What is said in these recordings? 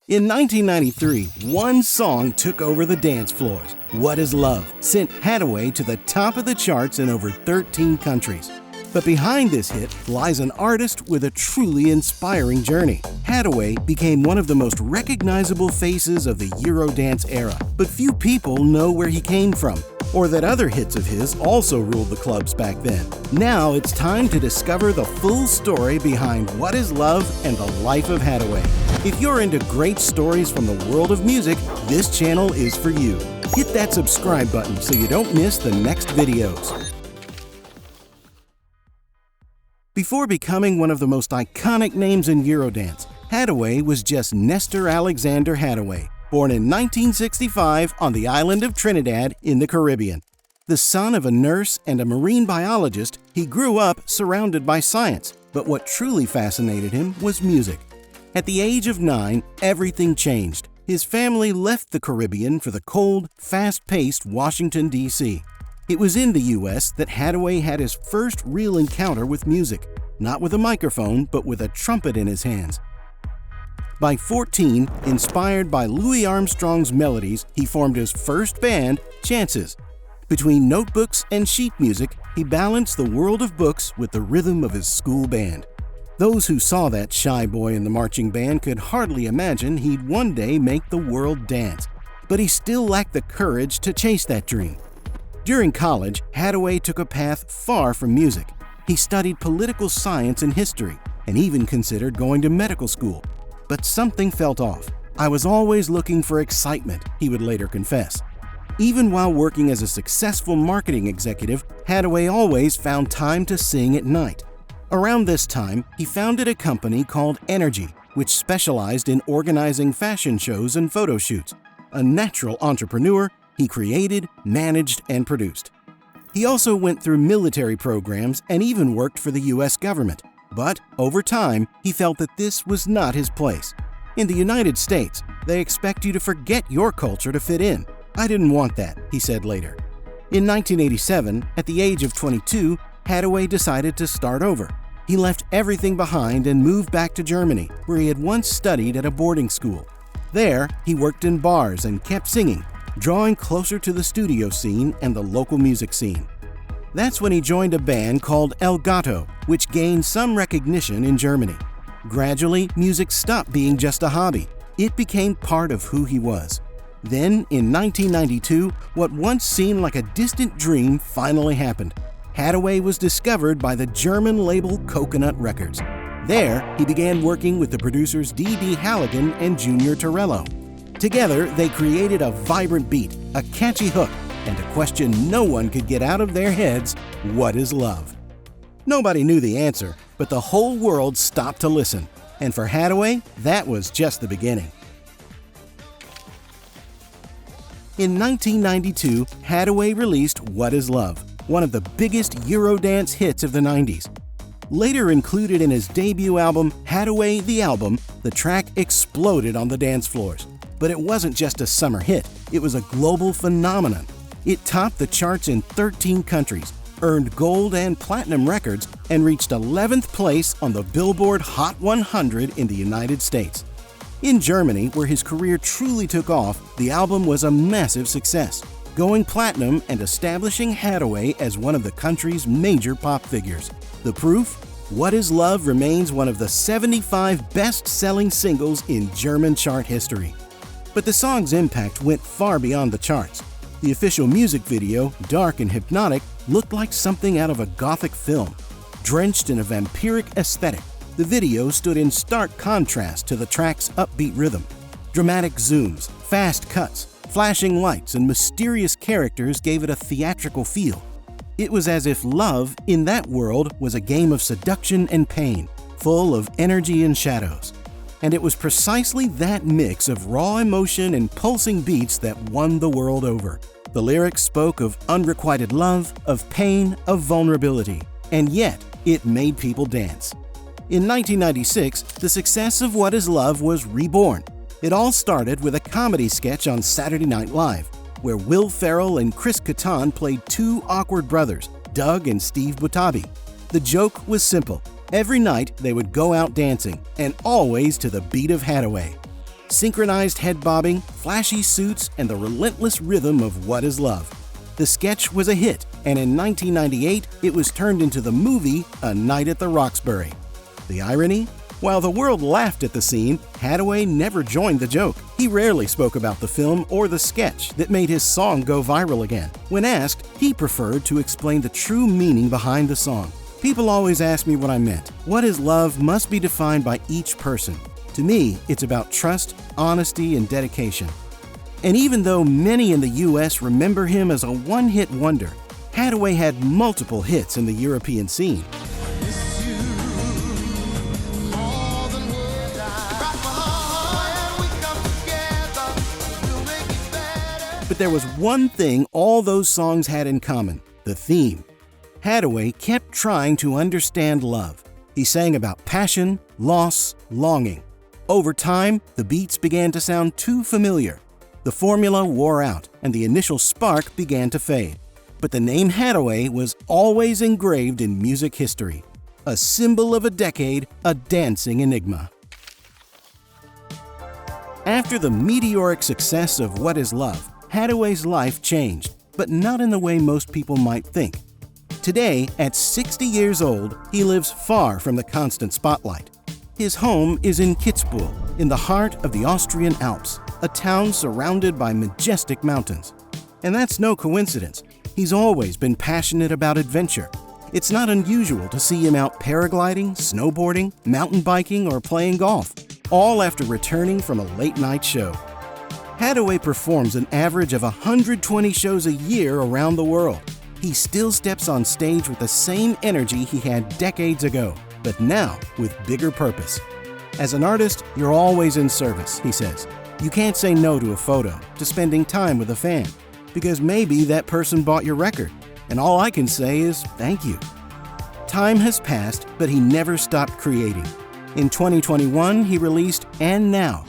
In 1993, one song took over the dance floors. What Is Love sent Haddaway to the top of the charts in over 13 countries. But behind this hit lies an artist with a truly inspiring journey. Haddaway became one of the most recognizable faces of the Eurodance era, but few people know where he came from, or that other hits of his also ruled the clubs back then. Now it's time to discover the full story behind What Is Love and the life of Haddaway. If you're into great stories from the world of music, this channel is for you. Hit that subscribe button so you don't miss the next videos. Before becoming one of the most iconic names in Eurodance, Haddaway was just Nestor Alexander Haddaway, born in 1965 on the island of Trinidad in the Caribbean. The son of a nurse and a marine biologist, he grew up surrounded by science, but what truly fascinated him was music. At the age of 9, everything changed. His family left the Caribbean for the cold, fast-paced Washington, D.C. It was in the U.S. that Haddaway had his first real encounter with music, not with a microphone, but with a trumpet in his hands. By 14, inspired by Louis Armstrong's melodies, he formed his first band, Chances. Between notebooks and sheet music, he balanced the world of books with the rhythm of his school band. Those who saw that shy boy in the marching band could hardly imagine he'd one day make the world dance, but he still lacked the courage to chase that dream. During college, Haddaway took a path far from music. He studied political science and history, and even considered going to medical school. But something felt off. I was always looking for excitement, he would later confess. Even while working as a successful marketing executive, Haddaway always found time to sing at night. Around this time, he founded a company called Energy, which specialized in organizing fashion shows and photo shoots. A natural entrepreneur, he created, managed, and produced. He also went through military programs and even worked for the U.S. government. But over time, he felt that this was not his place. In the United States, they expect you to forget your culture to fit in. I didn't want that, he said later. In 1987, at the age of 22, Haddaway decided to start over. He left everything behind and moved back to Germany, where he had once studied at a boarding school. There, he worked in bars and kept singing, drawing closer to the studio scene and the local music scene. That's when he joined a band called El Gato, which gained some recognition in Germany. Gradually, music stopped being just a hobby. It became part of who he was. Then, in 1992, what once seemed like a distant dream finally happened. Haddaway was discovered by the German label Coconut Records. There, he began working with the producers D.D. Halligan and Junior Torello. Together, they created a vibrant beat, a catchy hook, and a question no one could get out of their heads: what is love? Nobody knew the answer, but the whole world stopped to listen. And for Haddaway, that was just the beginning. In 1992, Haddaway released What Is Love, one of the biggest Eurodance hits of the 90s. Later included in his debut album, Haddaway the Album, the track exploded on the dance floors. But it wasn't just a summer hit, it was a global phenomenon. It topped the charts in 13 countries, earned gold and platinum records, and reached 11th place on the Billboard Hot 100 in the United States. In Germany, where his career truly took off, the album was a massive success, going platinum and establishing Haddaway as one of the country's major pop figures. The proof? What Is Love remains one of the 75 best-selling singles in German chart history. But the song's impact went far beyond the charts. The official music video, dark and hypnotic, looked like something out of a gothic film. Drenched in a vampiric aesthetic, the video stood in stark contrast to the track's upbeat rhythm. Dramatic zooms, fast cuts, flashing lights, and mysterious characters gave it a theatrical feel. It was as if love, in that world, was a game of seduction and pain, full of energy and shadows. And it was precisely that mix of raw emotion and pulsing beats that won the world over. The lyrics spoke of unrequited love, of pain, of vulnerability, and yet it made people dance. In 1996, the success of What Is Love was reborn. It all started with a comedy sketch on Saturday Night Live, where Will Ferrell and Chris Kattan played two awkward brothers, Doug and Steve Butabi. The joke was simple. Every night, they would go out dancing, and always to the beat of Haddaway. synchronized head bobbing, flashy suits, and the relentless rhythm of What is Love. The sketch was a hit, and in 1998, it was turned into the movie A Night at the Roxbury. The irony? While the world laughed at the scene, Haddaway never joined the joke. He rarely spoke about the film or the sketch that made his song go viral again. When asked, he preferred to explain the true meaning behind the song. "People always ask me what I meant. What is love must be defined by each person. To me, it's about trust, honesty, and dedication." And even though many in the US remember him as a one-hit wonder, Haddaway had multiple hits in the European scene. But there was one thing all those songs had in common: the theme. Haddaway kept trying to understand love. He sang about passion, loss, longing. Over time, the beats began to sound too familiar. The formula wore out, and the initial spark began to fade. But the name Haddaway was always engraved in music history. A symbol of a decade, a dancing enigma. After the meteoric success of What is Love, Haddaway's life changed, but not in the way most people might think. Today, at 60 years old, he lives far from the constant spotlight. His home is in Kitzbühel, in the heart of the Austrian Alps, a town surrounded by majestic mountains. And that's no coincidence. He's always been passionate about adventure. It's not unusual to see him out paragliding, snowboarding, mountain biking, or playing golf, all after returning from a late-night show. Haddaway performs an average of 120 shows a year around the world. He still steps on stage with the same energy he had decades ago, but now with bigger purpose. "As an artist, you're always in service," he says. "You can't say no to a photo, to spending time with a fan, because maybe that person bought your record, and all I can say is thank you." Time has passed, but he never stopped creating. In 2021, he released And Now.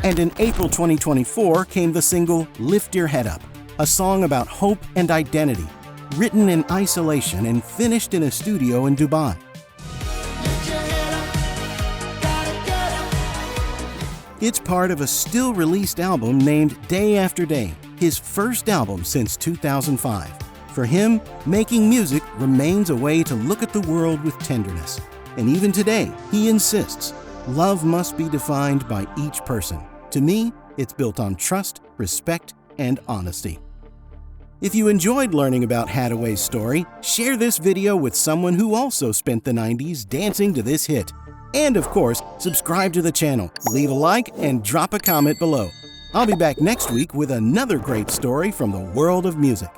And in April 2024 came the single Lift Your Head Up, a song about hope and identity, written in isolation and finished in a studio in Dubai. It's part of a still-released album named Day After Day, his first album since 2005. For him, making music remains a way to look at the world with tenderness. And even today, he insists, love must be defined by each person. To me, it's built on trust, respect, and honesty. If you enjoyed learning about Haddaway's story, share this video with someone who also spent the 90s dancing to this hit. And of course, subscribe to the channel, leave a like, and drop a comment below. I'll be back next week with another great story from the world of music.